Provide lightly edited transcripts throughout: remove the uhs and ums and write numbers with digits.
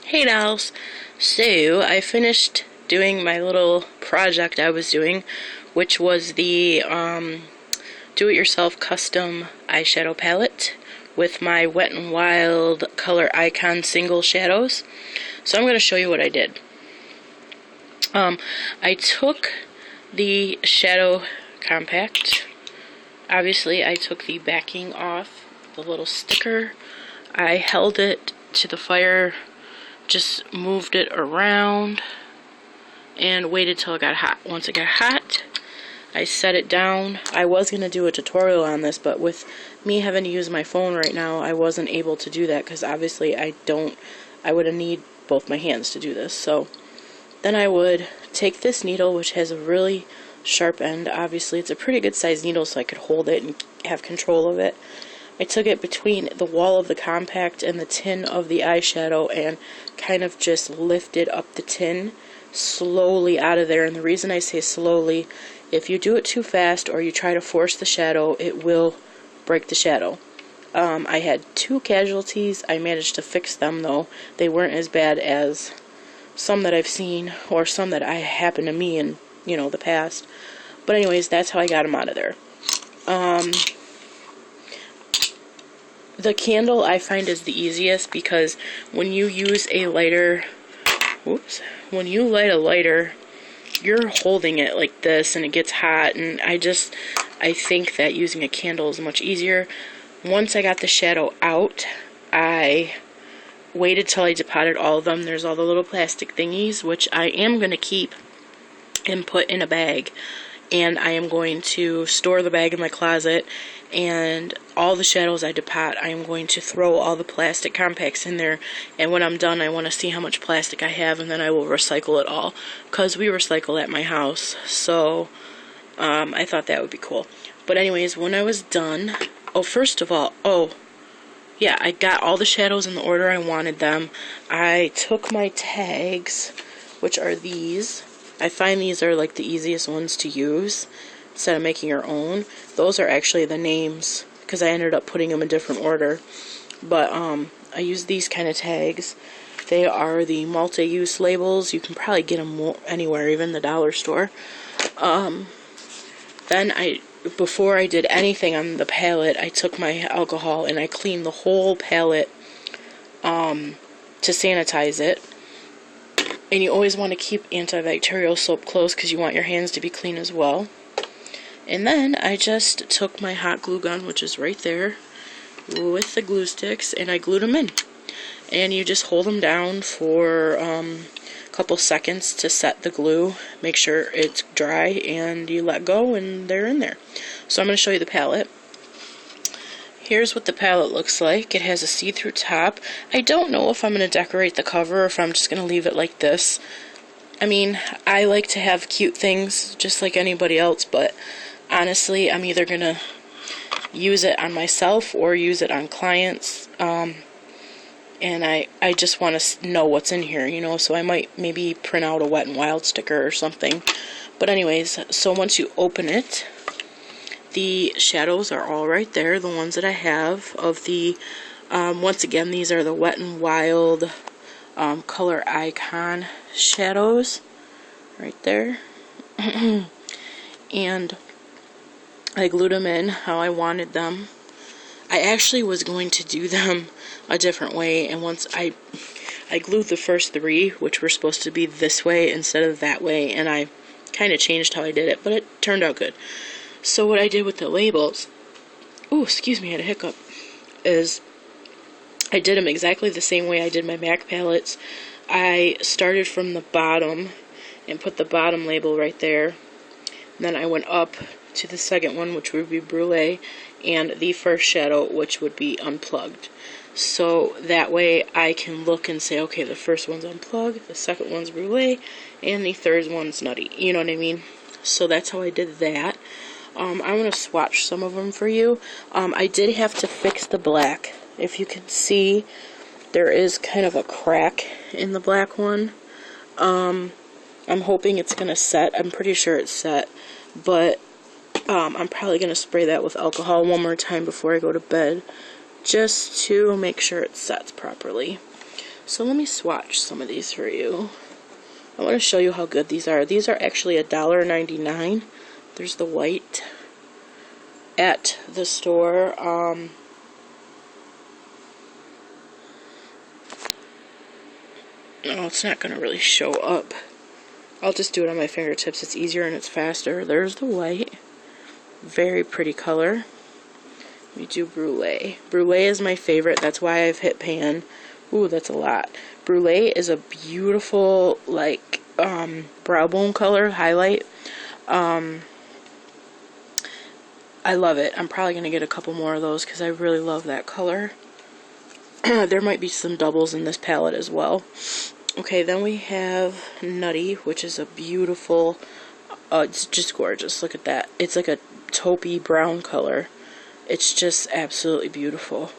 Hey dolls! So, I finished doing my little project I was doing, which was the do-it-yourself custom eyeshadow palette with my Wet n Wild Color Icon single shadows. So I'm going to show you what I did. I took the shadow compact. Obviously, I took the backing off, the little sticker. I held it to the fire, just moved it around, and waited till it got hot. Once it got hot, I set it down. I was going to do a tutorial on this, but with me having to use my phone right now, I wasn't able to do that because obviously I would have need both my hands to do this. So then I would take this needle, which has a really sharp end. Obviously, it's a pretty good sized needle, so I could hold it and have control of it. I took it between the wall of the compact and the tin of the eyeshadow and kind of just lifted up the tin slowly out of there. And the reason I say slowly, if you do it too fast or you try to force the shadow, it will break the shadow. I had 2 casualties. I managed to fix them, though. They weren't as bad as some that I've seen or some that happened to me in, the past. But anyways, that's how I got them out of there. The candle I find is the easiest because when you use a lighter, when you light a lighter, you're holding it like this and it gets hot, and I think that using a candle is much easier. Once I got the shadow out, I waited till I depotted all of them. There's all the little plastic thingies, which I am going to keep and put in a bag. And I am going to store the bag in my closet, and all the shadows I depot, I am going to throw all the plastic compacts in there, and when I'm done, I want to see how much plastic I have, and then I will recycle it all, because we recycle at my house, so I thought that would be cool. But anyways, when I was done, first of all, I got all the shadows in the order I wanted them. I took my tags, which are these. I find these are like the easiest ones to use instead of making your own. Those are actually the names because I ended up putting them in different order. But I use these kind of tags. They are the multi-use labels. You can probably get them anywhere, even the dollar store. Then before I did anything on the palette, I took my alcohol and I cleaned the whole palette to sanitize it. And you always want to keep antibacterial soap close because you want your hands to be clean as well. And then I just took my hot glue gun, which is right there, with the glue sticks, and I glued them in. And you just hold them down for a couple seconds to set the glue. Make sure it's dry, and you let go, and they're in there. So I'm going to show you the palette. Here's what the palette looks like. It has a see-through top. I don't know if I'm going to decorate the cover or if I'm just going to leave it like this. I mean, I like to have cute things just like anybody else, but honestly, I'm either going to use it on myself or use it on clients. And I just want to know what's in here, so I might maybe print out a Wet n Wild sticker or something. But anyways, so once you open it, the shadows are all right there, the ones that I have of the, once again, these are the Wet n Wild Color Icon shadows, right there. And I glued them in how I wanted them. I actually was going to do them a different way, and once I glued the first 3, which were supposed to be this way instead of that way, and I kind of changed how I did it, but it turned out good. So what I did with the labels, excuse me, I had a hiccup, is I did them exactly the same way I did my MAC palettes. I started from the bottom and put the bottom label right there. And then I went up to the second one, which would be Brulee, and the first shadow, which would be Unplugged. So that way I can look and say, okay, the first one's Unplugged, the second one's Brulee, and the third one's Nutty. You know what I mean? So that's how I did that. I'm going to swatch some of them for you. I did have to fix the black. If you can see, there is kind of a crack in the black one. I'm hoping it's going to set. I'm pretty sure it's set. But I'm probably going to spray that with alcohol one more time before I go to bed, just to make sure it sets properly. So let me swatch some of these for you. I want to show you how good these are. These are actually $1.99. There's the white at the store. Oh, it's not going to really show up. I'll just do it on my fingertips. It's easier and it's faster. There's the white. Very pretty color. We do brulee. Brulee is my favorite. That's why I've hit pan. Ooh, that's a lot. Brulee is a beautiful, like, brow bone color highlight. I love it. I'm probably going to get a couple more of those because I really love that color. There might be some doubles in this palette as well. Okay, then we have Nutty, which is a beautiful, it's just gorgeous. Look at that. It's like a taupey brown color. It's just absolutely beautiful.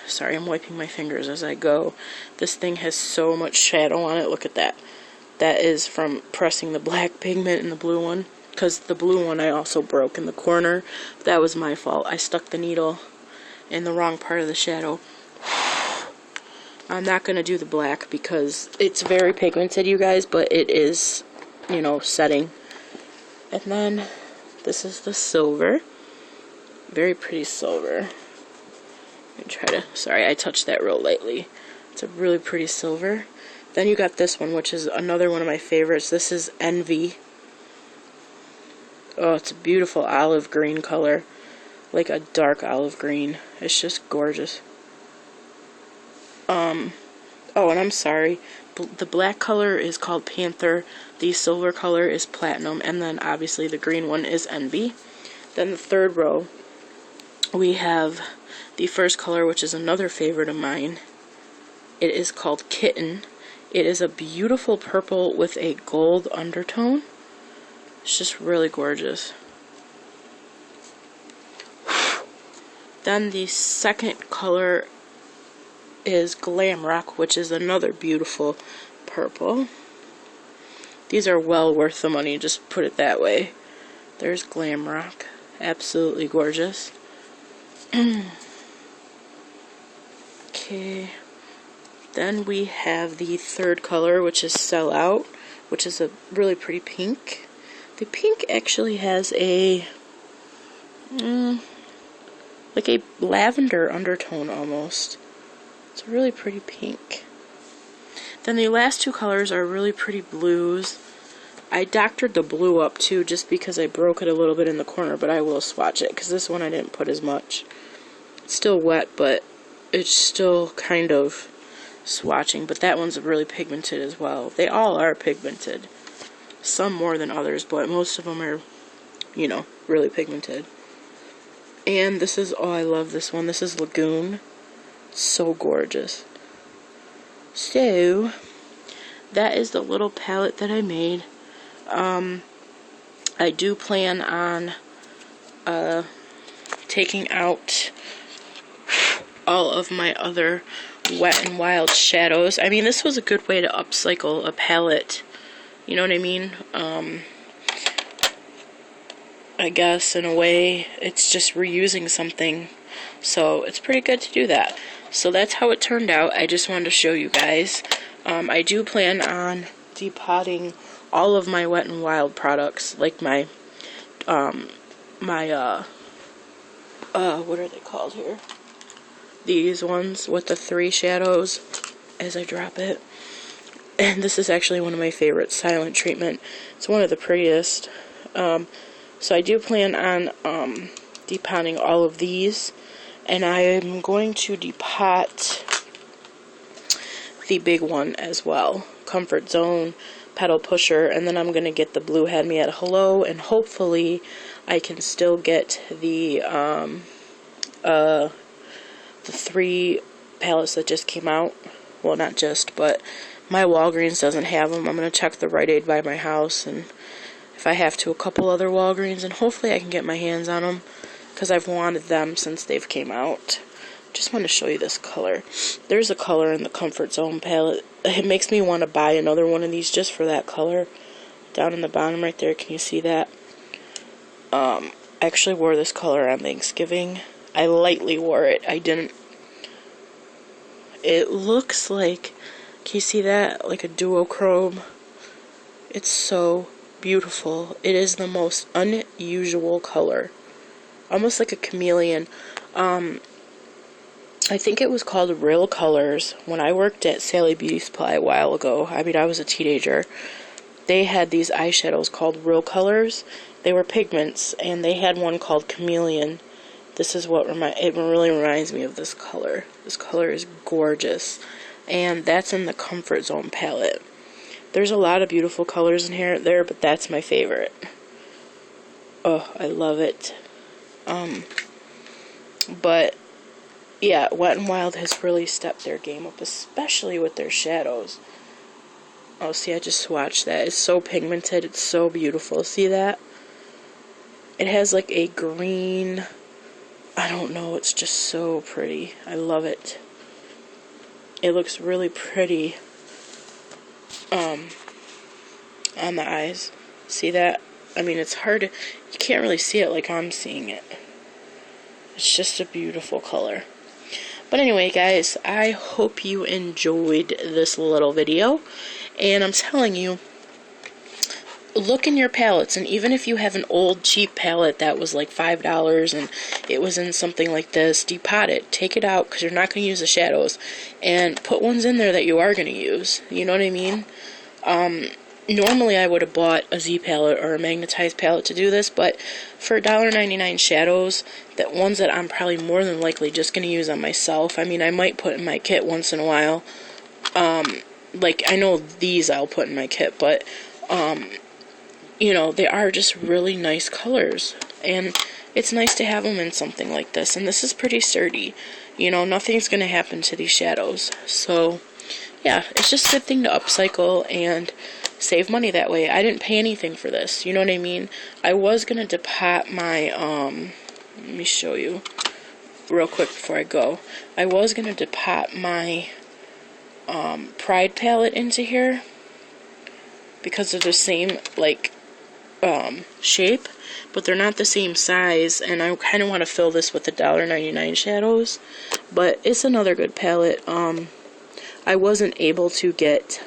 Sorry, I'm wiping my fingers as I go. This thing has so much shadow on it. Look at that. That is from pressing the black pigment in the blue one. Because the blue one I also broke in the corner. That was my fault. I stuck the needle in the wrong part of the shadow. I'm not going to do the black because it's very pigmented, you guys, but it is, you know, setting. And then this is the silver. Very pretty silver. Sorry, I touched that real lightly. It's a really pretty silver. Then you got this one, which is another one of my favorites. This is Envy. Oh, it's a beautiful olive green color. Like a dark olive green. It's just gorgeous. Oh, and I'm sorry. The black color is called Panther. The silver color is Platinum. And then, obviously, the green one is Envy. Then the third row, we have the first color, which is another favorite of mine. It is called Kitten. It is a beautiful purple with a gold undertone. It's just really gorgeous. Then the second color is Glam Rock, which is another beautiful purple. These are well worth the money, just put it that way. There's Glam Rock. Absolutely gorgeous. Okay. Then we have the third color, which is Sell Out, which is a really pretty pink. The pink actually has a like a lavender undertone almost. It's a really pretty pink. Then the last two colors are really pretty blues. I doctored the blue up too just because I broke it a little bit in the corner, but I will swatch it because this one I didn't put as much. It's still wet, but it's still kind of swatching, but that one's really pigmented as well. They all are pigmented. Some more than others, but most of them are, you know, really pigmented. And this is, oh, I love this one. This is Lagoon. So gorgeous. So, that is the little palette that I made. I do plan on taking out all of my other Wet n Wild shadows. I mean, this was a good way to upcycle a palette. You know what I mean? I guess in a way it's just reusing something, so it's pretty good to do that. So that's how it turned out. I just wanted to show you guys. I do plan on depotting all of my Wet n Wild products, like my what are they called here? These ones with the 3 shadows as I drop it. And this is actually one of my favorites, Silent Treatment. It's one of the prettiest. So I do plan on depotting all of these. And I am going to depot the big one as well. Comfort Zone, Petal Pusher. And then I'm going to get the Blue Had Me at Hello. And hopefully I can still get the 3 palettes that just came out. Well, not just, but my Walgreens doesn't have them. I'm going to check the Rite Aid by my house, and if I have to, a couple other Walgreens, and hopefully I can get my hands on them, because I've wanted them since they've came out. Just want to show you this color. There's a color in the Comfort Zone palette. It makes me want to buy another one of these just for that color. Down in the bottom right there, can you see that? I actually wore this color on Thanksgiving. I lightly wore it. I didn't It looks like, can you see that? Like a duochrome. It's so beautiful. It is the most unusual color. Almost like a chameleon. I think it was called Real Colors. When I worked at Sally Beauty Supply a while ago, I mean, I was a teenager, they had these eyeshadows called Real Colors. They were pigments, and they had one called Chameleon. This is what it really reminds me of this color. This color is gorgeous, and that's in the Comfort Zone palette. There's a lot of beautiful colors in there, but that's my favorite. Oh, I love it. But yeah, Wet n Wild has really stepped their game up, especially with their shadows. Oh, see, I just swatched that. It's so pigmented. It's so beautiful. See that? It has like a green, I don't know, it's just so pretty. I love it. It looks really pretty on the eyes. See that? I mean, it's hard to, you can't really see it like I'm seeing it. It's just a beautiful color. But anyway, guys, I hope you enjoyed this little video. And I'm telling you, look in your palettes, and even if you have an old cheap palette that was like $5 and it was in something like this, depot it, take it out, because you're not going to use the shadows, and put ones in there that you are going to use. You know what I mean? Normally I would have bought a Z palette or a magnetized palette to do this, but for $1.99 shadows, that ones that I'm probably more than likely just going to use on myself. I mean, I might put in my kit once in a while. Like, I know these I'll put in my kit, but, you know, they are just really nice colors, and it's nice to have them in something like this, and this is pretty sturdy. You know, nothing's going to happen to these shadows, so, yeah, it's just a good thing to upcycle and save money that way. I didn't pay anything for this, you know what I mean? I was going to depot my, let me show you real quick before I go. I was going to depot my Pride palette into here because they're the same, like, shape, but they're not the same size, and I kind of want to fill this with the $1.99 shadows, but it's another good palette. I wasn't able to get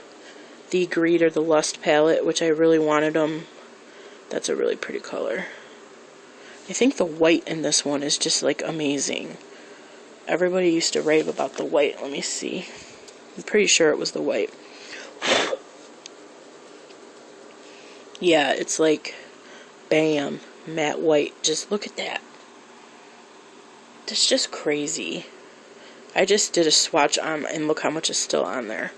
the Greed or the Lust palette, which I really wanted them. That's a really pretty color. I think the white in this one is just like amazing. Everybody used to rave about the white. Let me see. I'm pretty sure it was the white. Yeah, it's like, bam, matte white. Just look at that. That's just crazy. I just did a swatch on, and look how much is still on there.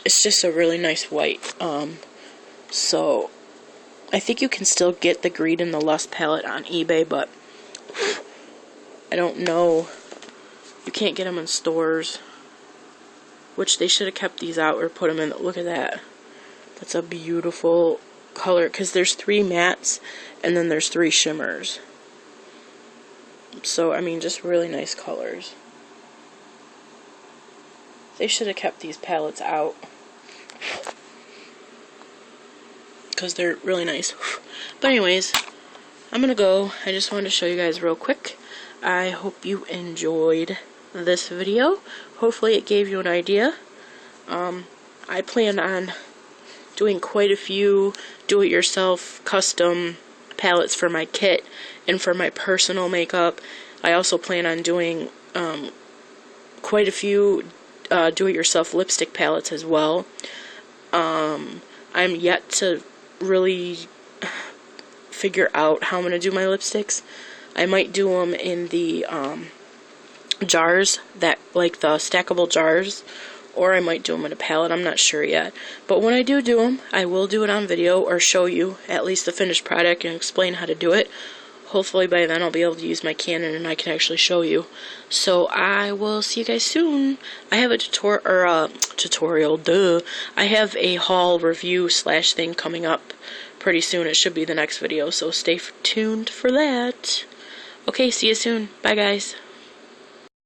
It's just a really nice white. So I think you can still get the Greed and the Lust palette on eBay, but I don't know. You can't get them in stores, which they should have kept these out or put them in. Look at that. That's a beautiful color, because there's 3 mattes and then there's 3 shimmers. So, I mean, just really nice colors. They should have kept these palettes out, because they're really nice. But anyways, I'm gonna go. I just wanted to show you guys real quick. I hope you enjoyed this video. Hopefully it gave you an idea. I plan on doing quite a few do-it-yourself custom palettes for my kit and for my personal makeup. I also plan on doing quite a few do-it-yourself lipstick palettes as well. I'm yet to really figure out how I'm going to do my lipsticks. I might do them in the jars, that, like the stackable jars, or I might do them in a palette. I'm not sure yet. But when I do them, I will do it on video or show you at least the finished product and explain how to do it. Hopefully by then I'll be able to use my Canon and I can actually show you. So I will see you guys soon. I have a tutorial, duh. I have a haul review / thing coming up pretty soon. It should be the next video, so stay tuned for that. Okay, see you soon. Bye, guys.